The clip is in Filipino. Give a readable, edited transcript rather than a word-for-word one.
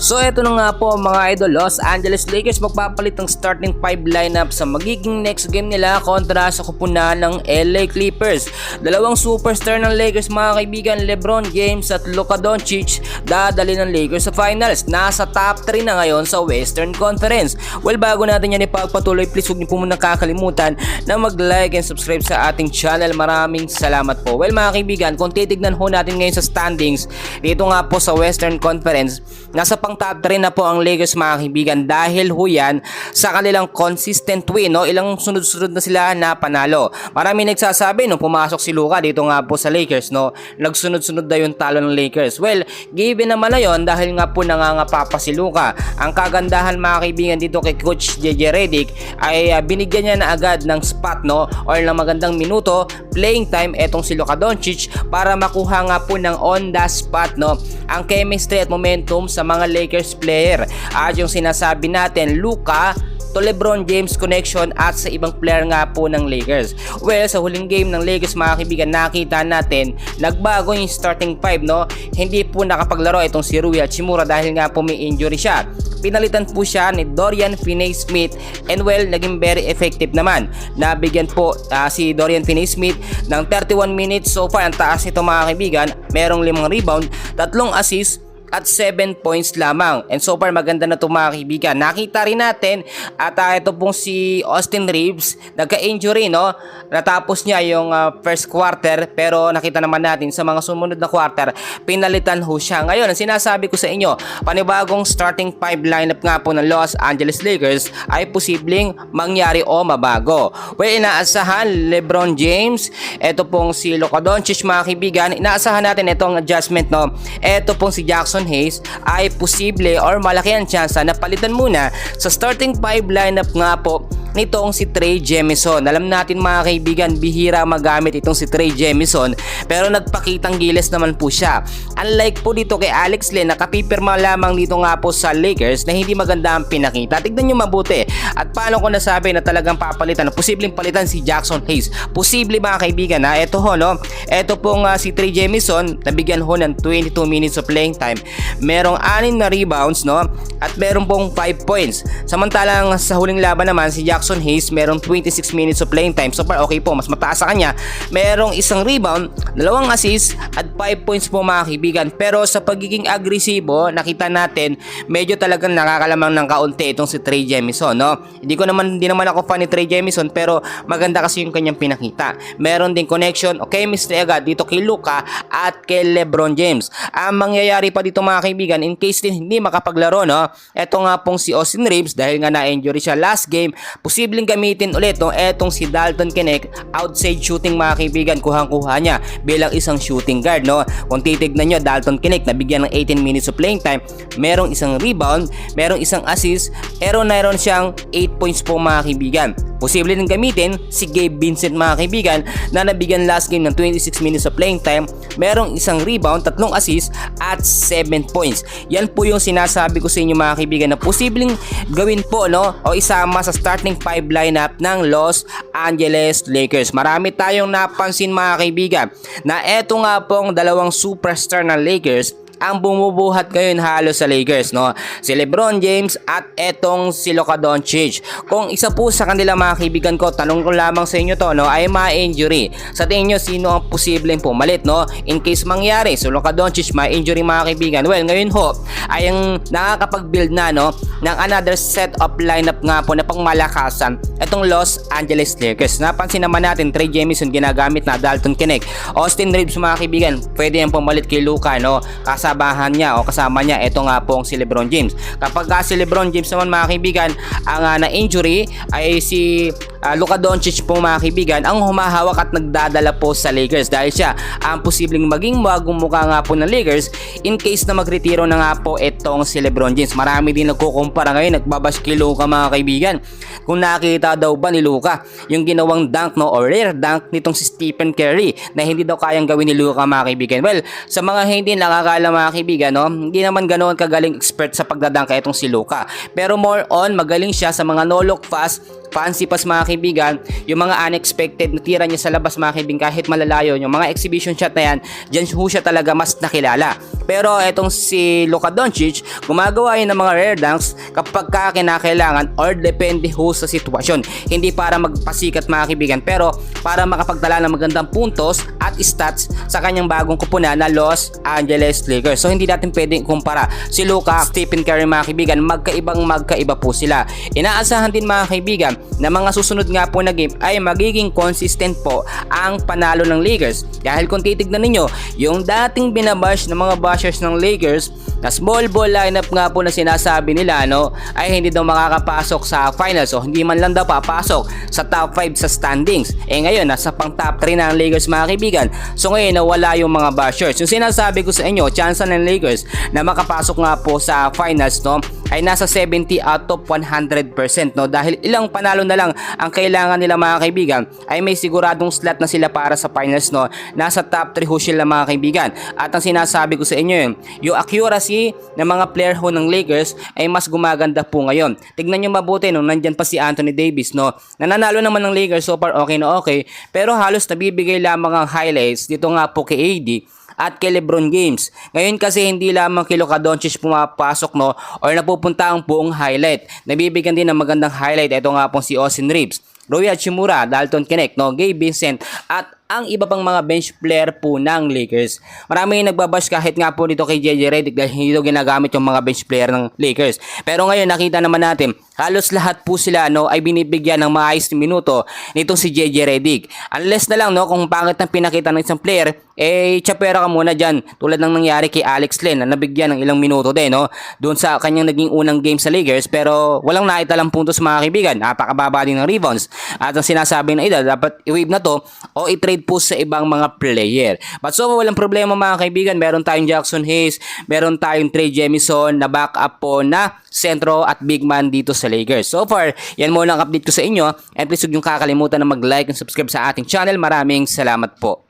So eto na nga po mga idol, Los Angeles Lakers magpapalit ng starting 5 lineup sa magiging next game nila kontra sa kupunan ng LA Clippers. Dalawang superstar ng Lakers mga kaibigan, LeBron James at Luka Doncic, dadali ng Lakers sa finals. Nasa top 3 na ngayon sa Western Conference. Well, bago natin yan ipagpatuloy, please huwag niyo po muna kakalimutan na mag-like and subscribe sa ating channel. Maraming salamat po. Well mga kaibigan, kung titignan ho natin ngayon sa standings dito nga po sa Western Conference, nasa pang top 3 na po ang Lakers mga kaibigan dahil ho yan sa kanilang consistent win, no? Ilang sunod-sunod na sila na panalo. Marami nagsasabi nung pumasok si Luka dito nga po sa Lakers, no, nagsunod-sunod na yung talo ng Lakers. Well, given naman na yun dahil nga po nangangapa pa si Luka. Ang kagandahan mga kaibigan dito kay Coach JJ Redick ay binigyan niya na agad ng spot, no, or ng magandang minuto playing time etong si Luka Doncic para makuha nga po ng on the spot, no, ang chemistry at momentum sa mga Lakers player. At yung sinasabi natin, Luka to LeBron James connection at sa ibang player nga po ng Lakers. Well, sa huling game ng Lakers mga kaibigan, nakita natin nagbago yung starting 5, no? Hindi po nakapaglaro itong si Rui Hachimura dahil nga po may injury siya. Pinalitan po siya ni Dorian Finney-Smith and well, naging very effective naman. Nabigyan po si Dorian Finney-Smith ng 31 minutes so far. Ang taas nito mga kaibigan, merong 5 rebound, 3 assist at 7 points lamang. And so far maganda na ito mga kaibigan. Nakita rin natin at ito pong si Austin Reeves nagka-injury, no? Natapos niya yung first quarter pero nakita naman natin sa mga sumunod na quarter pinalitan ho siya. Ngayon, ang sinasabi ko sa inyo, panibagong starting 5 lineup nga po ng Los Angeles Lakers ay posibleng mangyari o mabago. Well, inaasahan LeBron James, ito pong si Luka Doncic mga kaibigan, inaasahan natin itong adjustment, no? Ito pong si Jackson Hayes ay posible or malaki ang tsansa na palitan muna sa starting 5 lineup nga po nitong si Trey Jemison. Alam natin mga kaibigan, bihira magamit itong si Trey Jemison pero nagpakitang giles naman po siya. Unlike po dito kay Alex Len, nakapipirma lamang dito nga po sa Lakers na hindi maganda ang pinakita. Tignan nyo mabuti. At paano ko nasabi na talagang papalitan, posibleng palitan si Jackson Hayes? Posible mga kaibigan ha. Ito ho, no, ito pong si Trey Jemison, nabigyan ho ng 22 minutes of playing time. Merong 6 na rebounds, no, at meron pong 5 points. Samantalang sa huling laban naman si Jackson Hayes merong 26 minutes of playing time. So far okay po, mas mataas sa kanya. Merong 1 rebound, 2 assists at 5 points po mga kaibigan. Pero sa pagiging agresibo, nakita natin medyo talagang nakakalamang ng kaunti itong si Trey Jemison, no. Hindi naman ako fan ni Trey Jemison pero maganda kasi yung kanyang pinakita. Meron din connection o chemistry agad dito kay Luka at kay LeBron James. Ang mangyayari pa dito mga kaibigan, in case din hindi makapaglaro, no, eto nga pong si Austin Reeves dahil nga na-injury siya last game, posibleng gamitin ulit, no, etong si Dalton Knecht, outside shooting mga kaibigan, kuhang-kuha niya bilang isang shooting guard, no. Kung titignan nyo, Dalton Knecht nabigyan ng 18 minutes of playing time, merong 1 rebound, merong 1 assist, pero mayroon siyang 8 points po mga kaibigan. Posible din gamitin si Gabe Vincent mga kaibigan na nabigyan last game ng 26 minutes of playing time, merong 1 rebound, 3 assists at 7 points. Yan po yung sinasabi ko sa inyo mga kaibigan na posibleng gawin po, no, o isama sa starting 5 lineup ng Los Angeles Lakers. Marami tayong napansin mga kaibigan na eto nga pong dalawang superstar ng Lakers ang bumubuhat ngayon halos sa Lakers, no, si LeBron James at etong si Luka Doncic. Kung isa po sa kanila mga kaibigan ko, tanong ko lamang sa inyo to, no, ay ma-injury, sa tingin nyo sino ang posibleng pumalit, no, in case mangyari so Luka Doncic ma-injury mga kaibigan? Well, ngayon ho ay ang nakakapag-build na, no, ng another set of lineup nga po na pangmalakasan etong Los Angeles Lakers. Napansin naman natin Trey Jemison ginagamit na Dalton Knecht, Austin Reeves mga kaibigan, pwede yung pumalit kay Luka, no, kasabahan niya o kasama niya ito nga pong si LeBron James. Kapag si LeBron James naman mga kaibigan ang na-injury ay si Luka Doncic po mga kaibigan ang humahawak at nagdadala po sa Lakers dahil siya ang posibleng maging bagong mukha nga po ng Lakers in case na magretiro na nga po itong si LeBron James. Marami din nagkukumpara ngayon, nagbabash kay Luka mga kaibigan. Kung nakita daw ba ni Luka yung ginawang dunk, no, or rare dunk nitong si Stephen Curry na hindi daw kayang gawin ni Luka mga kaibigan. Well, sa mga hindi nakakala mga kaibigan, no, hindi naman ganoon kagaling expert sa pagdadunk itong si Luka. Pero more on, magaling siya sa mga no-look pass, fancy pass mga kaibigan, yung mga unexpected na tira niya sa labas mga kaibigan kahit malalayo, yung mga exhibition shot na yan, dyan siya talaga mas nakilala. Pero etong si Luka Doncic, gumagawa yun ng mga rare dunks kapag kinakailangan or depende ho sa sitwasyon. Hindi para magpasikat mga kaibigan, pero para makapagtala ng magandang puntos at stats sa kanyang bagong kupunan na Los Angeles Lakers. So hindi natin pwedeng kumpara si Luka, Stephen Curry mga kaibigan, magkaiba po sila. Inaasahan din mga kaibigan na mga susunod nga po na game ay magiging consistent po ang panalo ng Lakers. Dahil kung titignan ninyo, yung dating binabash ng mga bashers ng Lakers na small ball lineup nga po na sinasabi nila ay hindi daw makakapasok sa finals o hindi man lang daw papasok sa top 5 sa standings. Ngayon nasa pang top 3 na ang Lakers mga kaibigan. So ngayon nawala yung mga bashers. Yung sinasabi ko sa inyo, chance ng Lakers na makapasok nga po sa finals ay nasa 70 out of 100% dahil ilang panalo na lang ang kailangan nila mga kaibigan ay may siguradong slot na sila para sa finals nasa top 3 ho sila mga kaibigan. At ang sinasabi ko sa inyo yung accuracy ng mga player ho ng Lakers ay mas gumaganda po ngayon. Tignan nyo mabuti nandyan pa si Anthony Davis nananalo naman ng Lakers so far okay na okay, pero halos nabibigay lamang ang highlights dito nga po kay AD at kay LeBron James. Ngayon kasi hindi lamang kay Luka Doncic pumapasok or napupunta ang buong highlight. Nabibigyan din ng magandang highlight ito nga pong si Austin Reeves, Rui Hachimura, Dalton Knecht, Gabe Vincent at ang iba pang mga bench player po ng Lakers. Marami yung nagbabash kahit nga po dito kay JJ Redick dahil hindi ito ginagamit yung mga bench player ng Lakers. Pero ngayon nakita naman natin halos lahat po sila ay binibigyan ng maayos na minuto nitong si JJ Redick. Unless na lang kung pangit ang pinakita ng isang player, tsapera ka muna dyan. Tulad ng nangyari kay Alex Len na nabigyan ng ilang minuto din doon sa kanyang naging unang game sa Lakers, pero walang naitalang puntos mga kaibigan. Napakababa din ng rebounds. At ang sinasabi na ida, dapat i-wave na to o i-trade po sa ibang mga player. But so walang problema mga kaibigan, meron tayong Jackson Hayes, meron tayong Trey Jemison na backup po na sentro at big man dito sa Lakers. So far, yan muna ang update ko sa inyo, and please huwag niyong kakalimutan na mag-like and subscribe sa ating channel. Maraming salamat po.